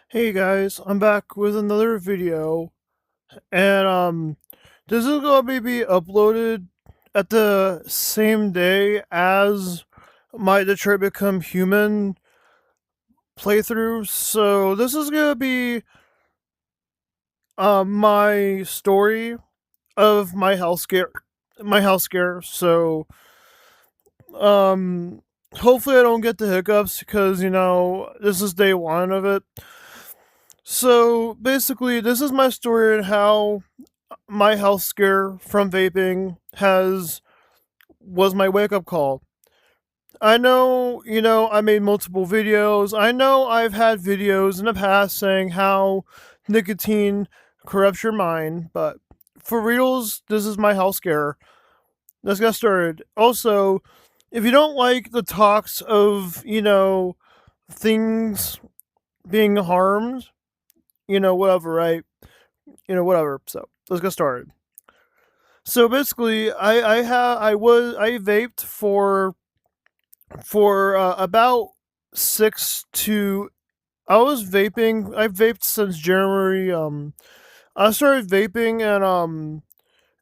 Hey guys, I'm back with another video, and this is gonna be uploaded at the same day as my Detroit Become Human playthrough. So this is gonna be my story of my health scare. So um hopefully I don't get the hiccups because this is day one of it. So basically, this is my story and how my health scare from vaping has was my wake up call. I know, I made multiple videos. I know I've had videos in the past saying how nicotine corrupts your mind, but for reals, this is my health scare. Let's get started. Also, if you don't like the talks of, things being harmed, whatever, right? Whatever. So let's get started. So basically, I vaped for about 6 to I was vaping. I vaped since January. I started vaping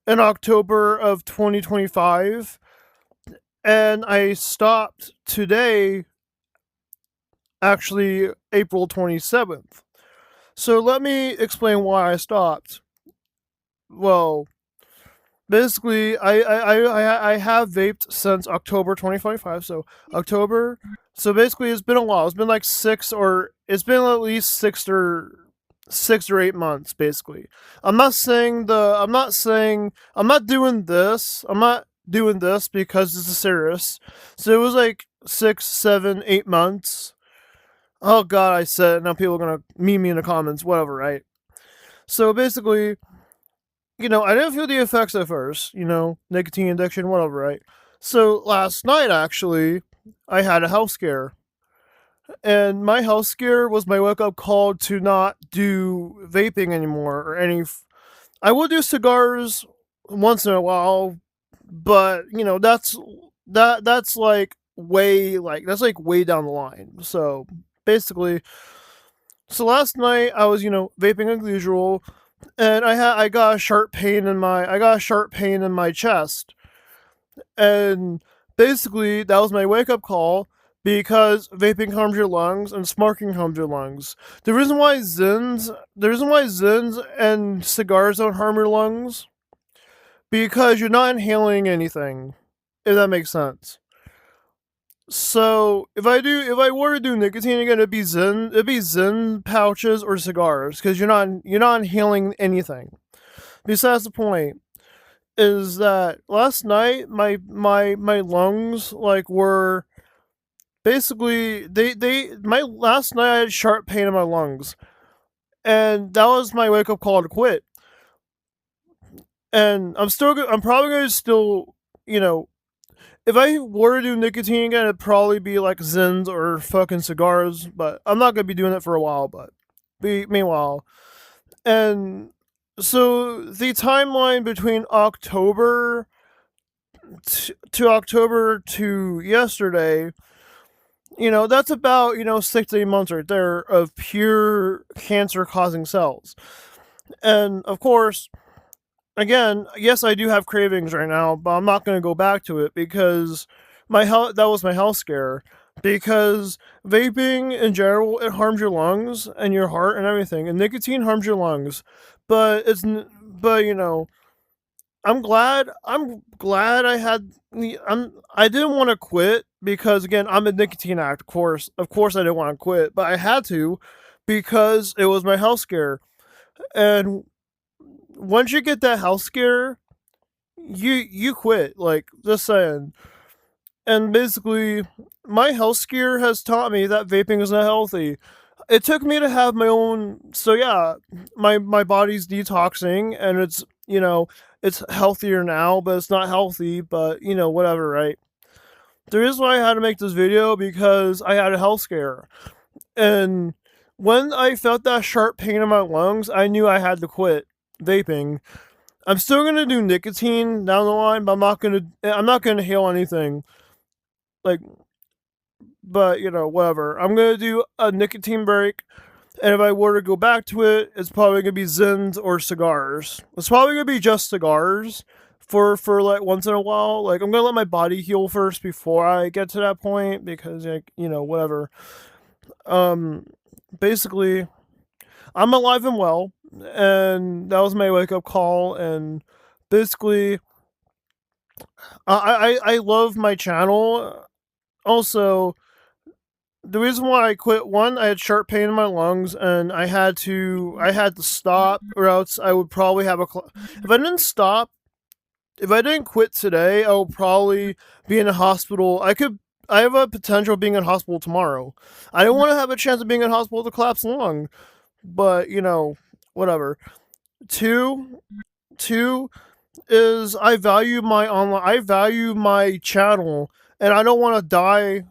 in October of 2025, and I stopped today, actually April 27th. So let me explain why I stopped. Well, basically, I have vaped since October 2025. So October. So basically, it's been a while. It's been like it's been at least 6 or 8 months. Basically, I'm not doing this. I'm not doing this because this is serious. So it was like 6, 7, 8 months. Oh God, I said it. Now people are gonna meme me in the comments. Whatever, right? So basically, I didn't feel the effects at first, nicotine addiction, whatever, right? So last night, actually, I had a health scare. And my health scare was my wake up call to not do vaping anymore or I will do cigars once in a while, but, that's that's like way down the line. So basically, so last night I was, vaping as usual, and I got a sharp pain in my chest, and basically that was my wake up call because vaping harms your lungs and smoking harms your lungs. The reason why Zins and cigars don't harm your lungs, because you're not inhaling anything, if that makes sense. So if I were to do nicotine again, it'd be Zyn pouches or cigars because you're not inhaling anything. Besides the point is that last night my lungs were basically they my last night I had sharp pain in my lungs, and that was my wake up call to quit. And I'm probably gonna still, you know if I were to do nicotine again, it'd probably be like Zins or fucking cigars, but I'm not gonna be doing it for a while. But meanwhile, and so the timeline between October to yesterday, that's about 6 to 8 months right there of pure cancer causing cells. And of course, again, yes, I do have cravings right now, but I'm not going to go back to it because my health that was my health scare. Because vaping in general, it harms your lungs and your heart and everything, and nicotine harms your lungs. But but I'm glad I didn't want to quit because again I'm a nicotine addict. Of course I didn't want to quit, but I had to because it was my health scare. And once you get that health scare, you quit. Like, just saying. And basically, my health scare has taught me that vaping is not healthy. It took me to have my own. So yeah, my body's detoxing, and it's healthier now, but it's not healthy. But whatever, right? The reason why I had to make this video because I had a health scare, and when I felt that sharp pain in my lungs, I knew I had to quit vaping. I'm still gonna do nicotine down the line, but I'm not gonna inhale anything. Like, but whatever. I'm gonna do a nicotine break, and if I were to go back to it, it's probably gonna be Zins or cigars. It's probably gonna be just cigars for like once in a while. Like I'm gonna let my body heal first before I get to that point because like whatever. Um, basically, I'm alive and well, and that was my wake up call. And basically, I love my channel. Also, the reason why I quit, one, I had sharp pain in my lungs, and I had to stop, or else I would probably have if I didn't stop, if I didn't quit today, I would probably be in a hospital. I have a potential of being in hospital tomorrow. I don't want to have a chance of being in hospital with a collapsed lung, but whatever. Two, two is I value my channel, and I don't want to die.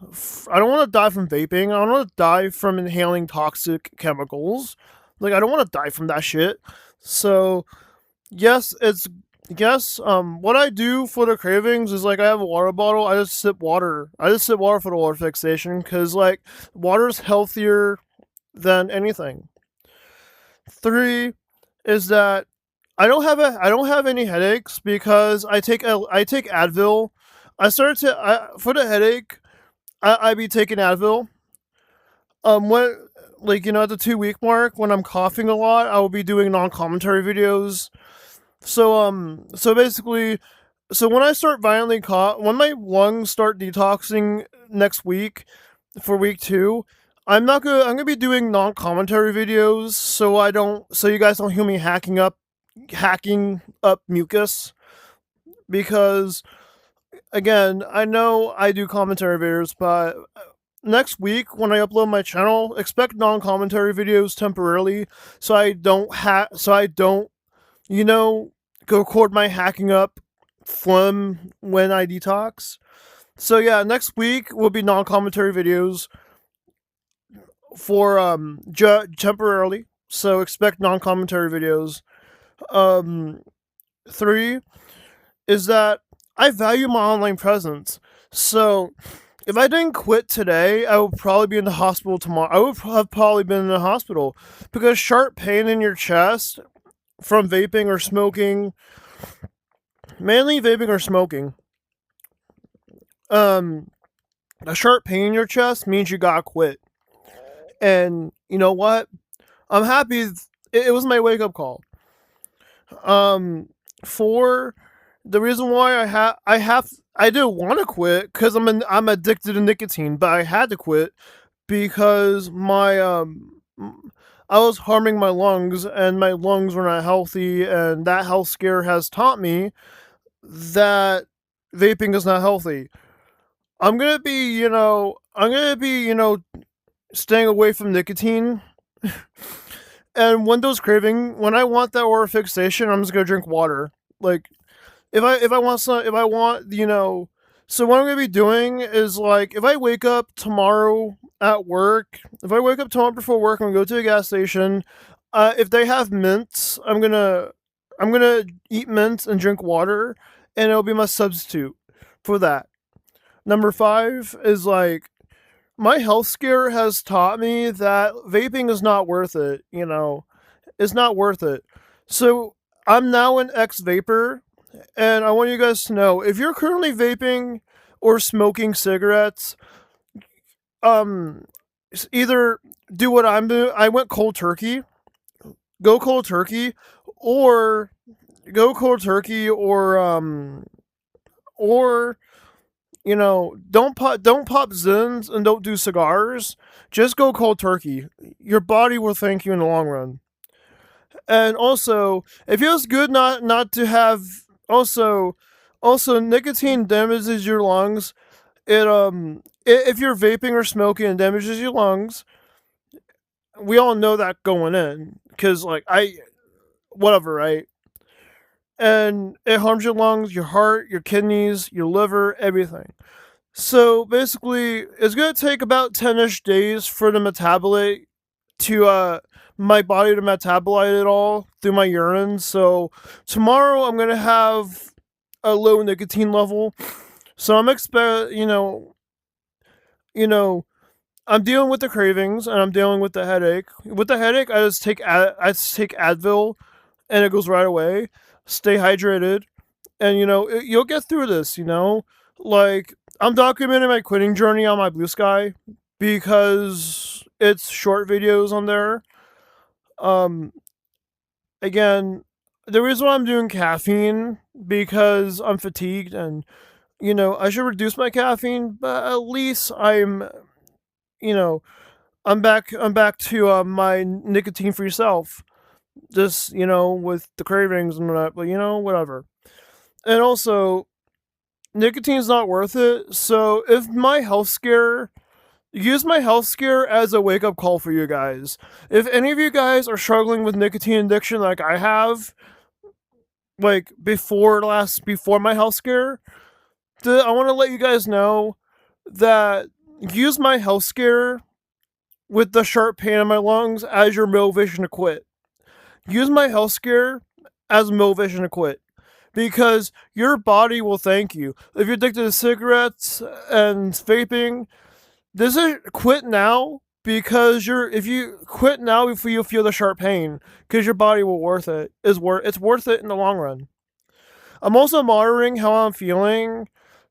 I don't want to die from vaping. I don't want to die from inhaling toxic chemicals. Like I don't want to die from that shit. So yes, what I do for the cravings is like I have a water bottle. I just sip water. I just sip water for the water fixation because like water's healthier than anything. Three is that I don't have any headaches because I take Advil. For the headache, I be taking Advil. When like at the 2 week mark when I'm coughing a lot, I will be doing non-commentary videos. So basically, so when I start when my lungs start detoxing next week for week 2, I'm gonna be doing non-commentary videos so you guys don't hear me hacking up mucus because again, I know I do commentary videos, but next week when I upload my channel, expect non-commentary videos temporarily so I don't you know go record my hacking up phlegm when I detox. So yeah, next week will be non-commentary videos for temporarily. So expect non-commentary videos. Um 3 is that I value my online presence. So if I didn't quit today, I would probably be in the hospital tomorrow. I would have probably been in the hospital because sharp pain in your chest from vaping or smoking, mainly vaping or smoking, um, a sharp pain in your chest means you gotta quit. And you know what? I'm happy. It was my wake up call. Um, for the reason why I didn't want to quit because I'm addicted to nicotine, but I had to quit because I was harming my lungs and my lungs were not healthy, and that health scare has taught me that vaping is not healthy. I'm gonna be staying away from nicotine. And when I want that aura fixation, I'm just gonna drink water. Like if I want so what I'm gonna be doing is like if I wake up tomorrow at work, if I wake up tomorrow before work, I'm gonna go to a gas station. If they have mints, I'm gonna eat mints and drink water, and it'll be my substitute for that. Number 5 is like my health scare has taught me that vaping is not worth it. It's not worth it. So I'm now an ex vapor, and I want you guys to know if you're currently vaping or smoking cigarettes, um, either do what I'm doing. I went cold turkey. Go cold turkey, or go cold turkey, or don't pop Zins and don't do cigars. Just go cold turkey. Your body will thank you in the long run. And also, it feels good not to have also nicotine damages your lungs. If you're vaping or smoking and damages your lungs, we all know that going in cuz like I whatever, right? And it harms your lungs, your heart, your kidneys, your liver, everything. So basically, it's gonna take about 10-ish days for the metabolite to my body to metabolize it all through my urine. So tomorrow I'm gonna have a low nicotine level. So I'm expect you know, I'm dealing with the cravings and I'm dealing with the headache. With the headache, I just take Advil and it goes right away. Stay hydrated, and you'll get through this. Like I'm documenting my quitting journey on my Blue Sky because it's short videos on there. Um, Again, the reason why I'm doing caffeine because I'm fatigued and I should reduce my caffeine, but at least you know I'm back to my nicotine free self. Just with the cravings and whatnot, but whatever. And also, nicotine's not worth it. So if my health scare use my health scare as a wake up call for you guys. If any of you guys are struggling with nicotine addiction like I have, like before my health scare, I want to let you guys know that use my health scare with the sharp pain in my lungs as your motivation to quit. Use my health scare as motivation to quit. Because your body will thank you. If you're addicted to cigarettes and vaping, this is quit now because if you quit now before you feel the sharp pain, because your body will worth it. It's worth it in the long run. I'm also monitoring how I'm feeling.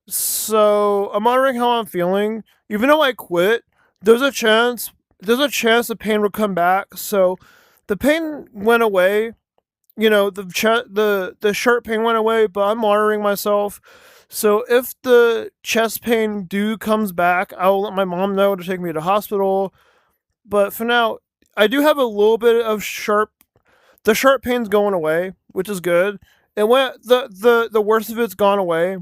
So I'm monitoring how I'm feeling. Even though I quit, there's a chance the pain will come back. So the pain went away. The sharp pain went away, but I'm monitoring myself. So if the chest pain comes back, I'll let my mom know to take me to the hospital. But for now, I do have a little bit of the sharp pain's going away, which is good. And when the worst of it's gone away.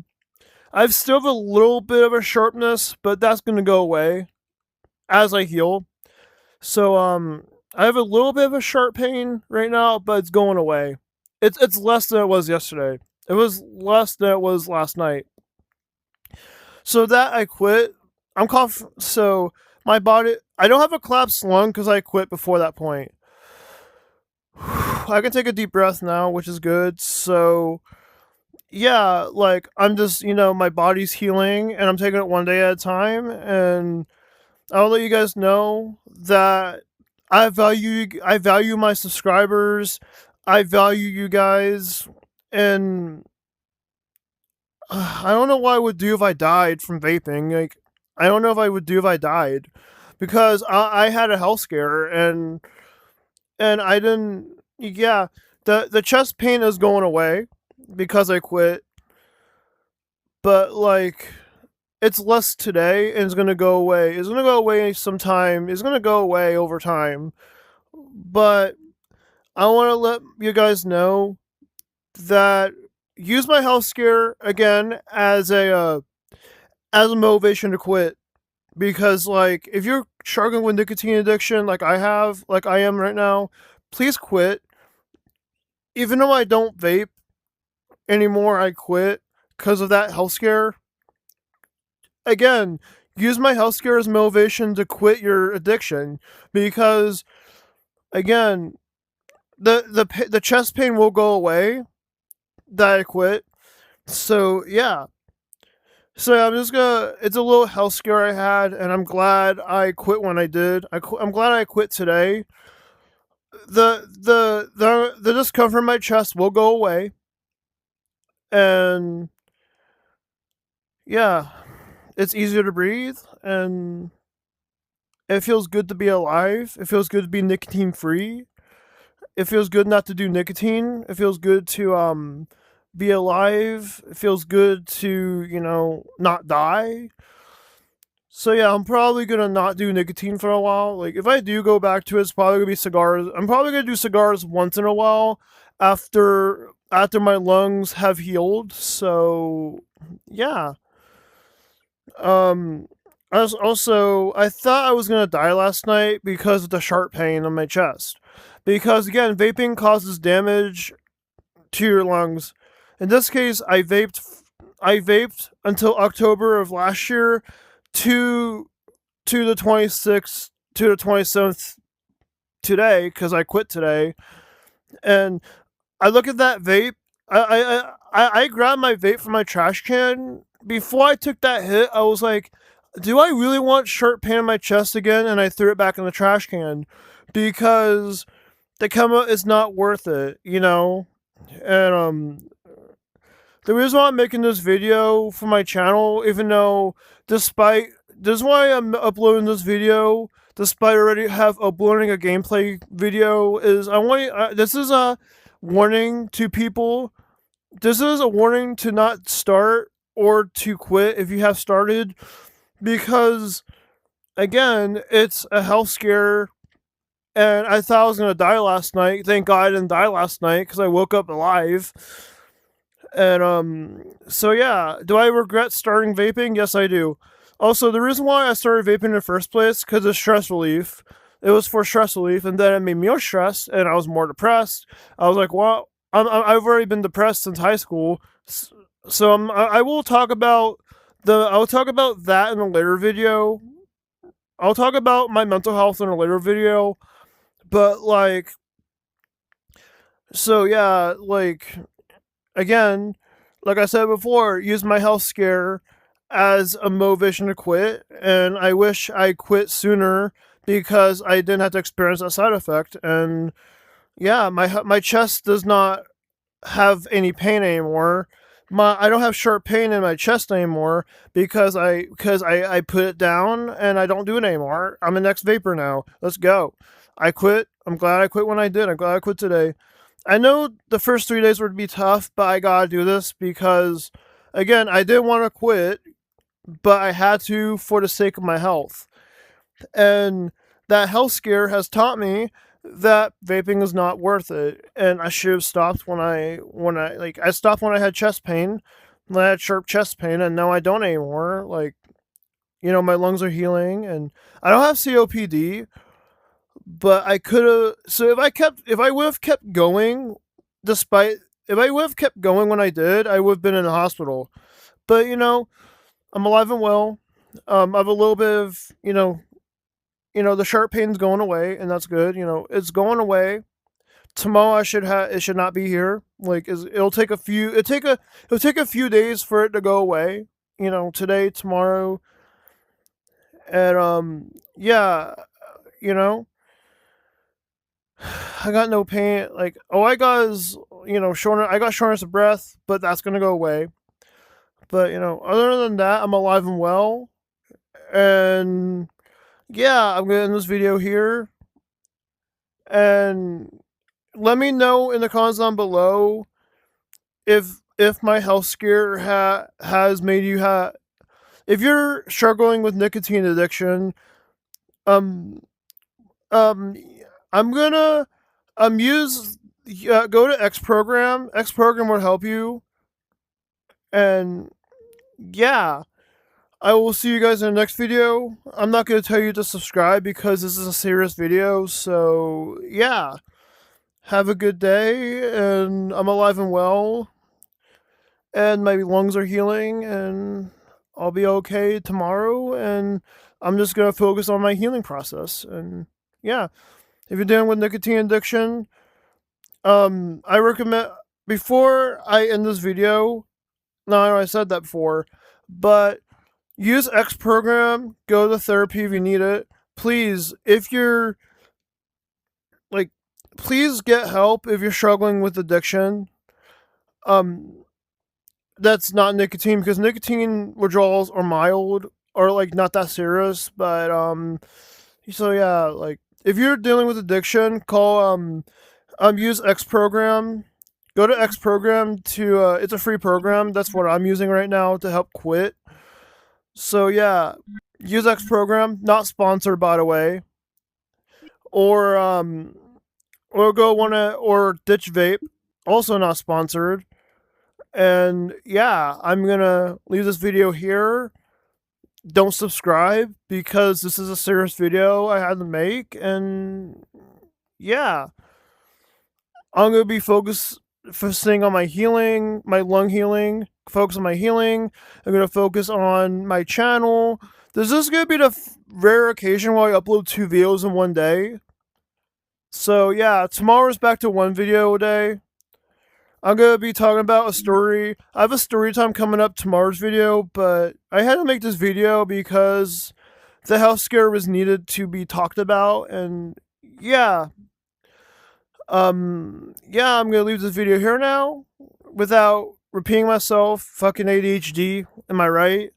I've still have a little bit of a sharpness, but that's gonna go away as I heal. So I have a little bit of a sharp pain right now, but it's going away. It's less than it was yesterday. It was less than it was last night. So that I quit. I'm so my body. I don't have a collapsed lung because I quit before that point. I can take a deep breath now, which is good. So yeah, like I'm just my body's healing and I'm taking it one day at a time, and I'll let you guys know that I value my subscribers. I value you guys, and I don't know what I would do if I died from vaping. Like, I don't know if I would do if I died, because I had a health scare and I didn't. Yeah, the chest pain is going away because I quit, but like it's less today and it's gonna go away. It's gonna go away sometime. It's gonna go away over time, but I want to let you guys know that use my health scare again as a motivation to quit, because like if you're struggling with nicotine addiction like I am right now, please quit. Even though I don't vape anymore, I quit because of that health scare. Again, use my health scare as motivation to quit your addiction, because again, the chest pain will go away that I quit. So yeah. So I'm just gonna. It's a little health scare I had, and I'm glad I quit when I did. I'm glad I quit today. The discomfort in my chest will go away, and yeah, it's easier to breathe, and it feels good to be alive. It feels good to be nicotine free. It feels good not to do nicotine. It feels good to be alive. It feels good to not die. So yeah, I'm probably gonna not do nicotine for a while. Like if I do go back to it, it's probably gonna be cigars. I'm probably gonna do cigars once in a while after my lungs have healed. So yeah. Um I thought I was gonna die last night because of the sharp pain on my chest. Because again, vaping causes damage to your lungs. In this case, I vaped until October of last year to the 26th to the 27th today, because I quit today. And I look at that vape. I grabbed my vape from my trash can. Before I took that hit, I was like, do I really want sharp pain in my chest again? And I threw it back in the trash can because the chemo is not worth it, you know? And the reason why I'm making this video for my channel, even though despite this is why I'm uploading this video, despite already have uploading a gameplay video, is I want this is a warning to people. This is a warning to not start or to quit if you have started, because again, it's a health scare. And I thought I was gonna die last night. Thank God I didn't die last night because I woke up alive. And so yeah, do I regret starting vaping? Yes, I do. Also, the reason why I started vaping in the first place because of stress relief. It was for stress relief, and then it made me more stressed, and I was more depressed. I was like, well, I've already been depressed since high school, so I will talk about I'll talk about that in a later video. I'll talk about my mental health in a later video, but like, so yeah, like again, like I said before, use my health scare as a motivation to quit, and I wish I quit sooner because I didn't have to experience that side effect. And yeah, my chest does not have any pain anymore. I don't have sharp pain in my chest anymore because I put it down and I don't do it anymore. I'm an ex-vapor now. Let's go. I quit. I'm glad I quit when I did. I'm glad I quit today. I know the first 3 days would be tough, but I gotta do this because, again, I didn't want to quit, but I had to for the sake of my health. And that health scare has taught me that vaping is not worth it, and I should have stopped when I stopped when I had chest pain, when I had sharp chest pain, and now I don't anymore. Like, my lungs are healing, and I don't have COPD, but I could have. So if I would have kept going, despite if I would have kept going when I did, I would have been in the hospital. But I'm alive and well. I have a little bit of the sharp pain's going away, and that's good. It's going away. Tomorrow it should not be here. Like, it'll take a few it'll take a few days for it to go away. Today, tomorrow, and yeah, you know, I got no pain. Like, all I got is I got shortness of breath, but that's gonna go away. But other than that, I'm alive and well, and yeah, I'm gonna end this video here. And let me know in the comments down below if my health scare has made you if you're struggling with nicotine addiction. um um I'm gonna use go to X program. X program will help you. And yeah, I will see you guys in the next video. I'm not gonna tell you to subscribe because this is a serious video. So yeah, have a good day, and I'm alive and well, and my lungs are healing, and I'll be okay tomorrow, and I'm just gonna focus on my healing process. And yeah, if you're dealing with nicotine addiction, I recommend, before I end this video, no, I know I said that before, but use X program, go to therapy if you need it. Please, if you're like, please get help if you're struggling with addiction. That's not nicotine, because nicotine withdrawals are mild, or like not that serious. But so yeah, like, if you're dealing with addiction, call use X program. Go to X program to it's a free program. That's what I'm using right now to help quit. So yeah, use X program. Not sponsored, by the way. Or or ditch vape. Also not sponsored. And yeah, I'm gonna leave this video here. Don't subscribe because this is a serious video I had to make. And yeah, I'm gonna be focusing on my healing, my lung healing. Focus on my healing. I'm gonna focus on my channel. This is gonna be the rare occasion where I upload 2 videos in one day. So yeah, tomorrow's back to 1 video a day. I'm gonna be talking about a story. I have a story time coming up tomorrow's video, but I had to make this video because the health scare was needed to be talked about, and yeah, yeah, I'm gonna leave this video here now without repeating myself. Fucking ADHD, am I right?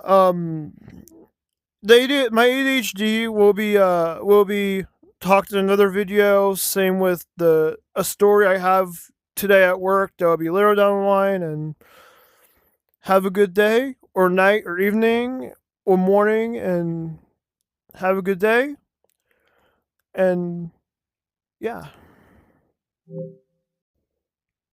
Um, my ADHD will be talked in another video. Same with a story I have today at work that will be later down the line. And have a good day or night or evening or morning, and have a good day. And yeah.